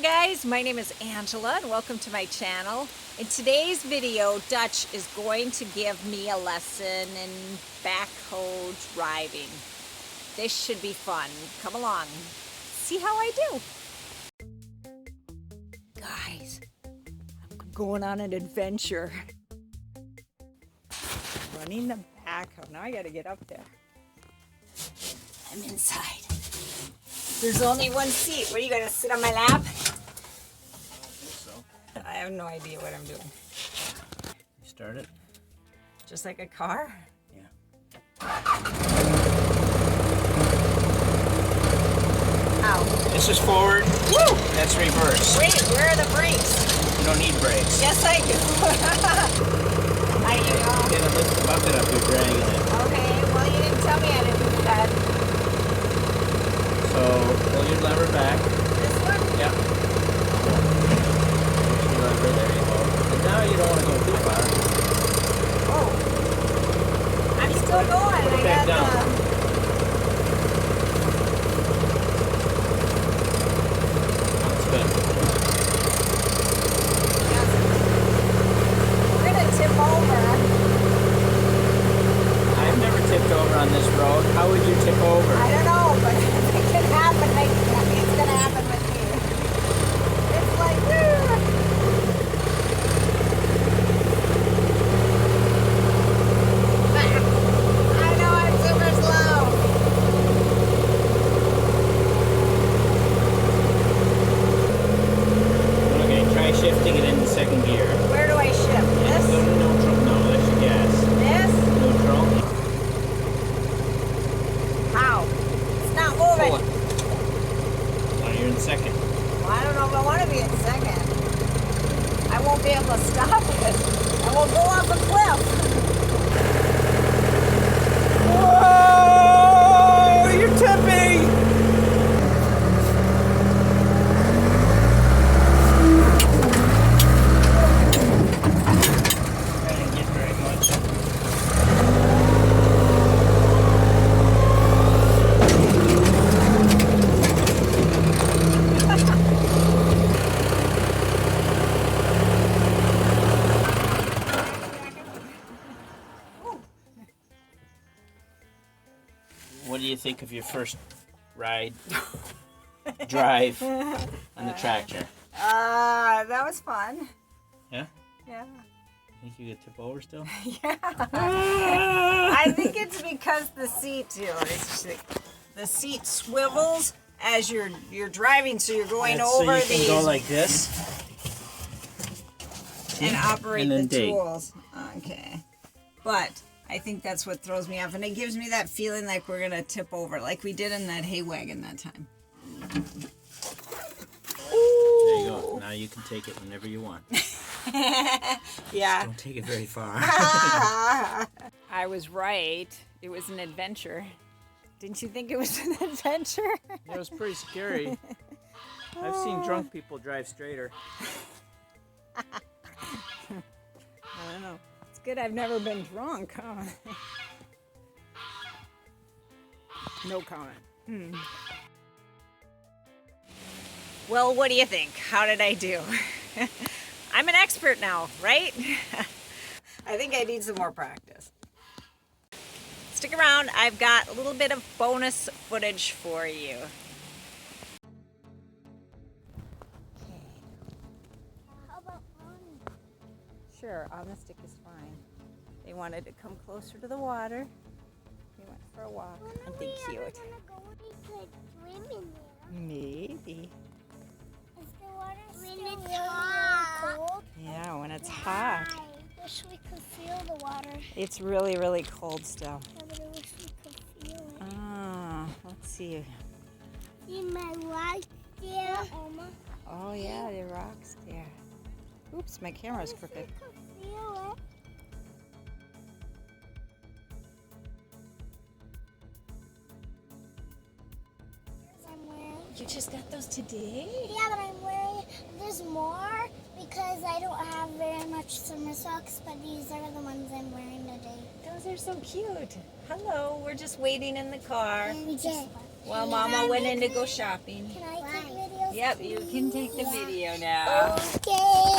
guys, my name is Angela and welcome to my channel. In today's video, Dutch is going to give me a lesson in backhoe driving. This should be fun. Come along, see how I do. Guys, I'm going on an adventure. Running the backhoe. Now I gotta get up there. I'm inside. There's only one seat. What are you gonna sit on my lap? I have no idea what I'm doing. You start it? Just like a car? Yeah. Ow. This is forward. Woo! That's reverse. Wait, where are the brakes? You don't need brakes. Yes, I do. I do. You gotta lift the bucket up, you're dragging it. Okay, well you didn't tell me how to do that. So, pull your lever back. This one? Yep. Push your lever, there you go. And now you don't want to go too far. Oh. I'm still going. Put it I back got down. That's good. We're gonna tip over. I've never tipped over on this road. How would you tip over? I don't know, but it can happen. It's gonna happen with me. It's like, woo! I know I'm super slow. Okay, try shifting it into second gear. Where do I shift? This? Go to neutral. No, that's your gas. This? Neutral. How? It's not Pull moving. it. Now you're in second. Well, I don't know if I want to be in second. I won't be able to stop it. I will go off a cliff. Whoa! You're tipping! I didn't get very much. What do you think of your first drive on the tractor? That was fun. Yeah? Yeah. Think you could tip over still? Yeah. I think it's because the seat, too. The seat swivels as you're driving, so you're going That's over so you can these go like this. and operate and then the dig. tools. Okay. But I think that's what throws me off, and it gives me that feeling like we're gonna tip over, like we did in that hay wagon that time. There you go. Now you can take it whenever you want. Yeah. Don't take it very far. I was right. It was an adventure. Didn't you think it was an adventure? It was pretty scary. I've seen drunk people drive straighter. I don't know. It's good I've never been drunk, huh? No comment. Well, what do you think? How did I do? I'm an expert now, right? I think I need some more practice. Stick around. I've got a little bit of bonus footage for you. How about on? Sure, on the stick is fine. They wanted to come closer to the water. We went for a walk. Aren't they cute? We could swim in there. Maybe. Is the water still really cold? Yeah, when it's hot. I wish we could feel the water. It's really, really cold still. Yeah, but I wish we could feel it. Ah, let's see. See my rock there, Oma? Oh yeah, the rocks there. Oops, my camera's crooked. We could feel it. I'm wearing. You just got those today? Yeah, but I'm wearing. There's more because I don't have very much summer socks, but these are the ones I'm wearing today. Those are so cute. Hello, we're just waiting in the car And while Mama went in to go shopping. Can I take video Yep, you can take the video now. Okay.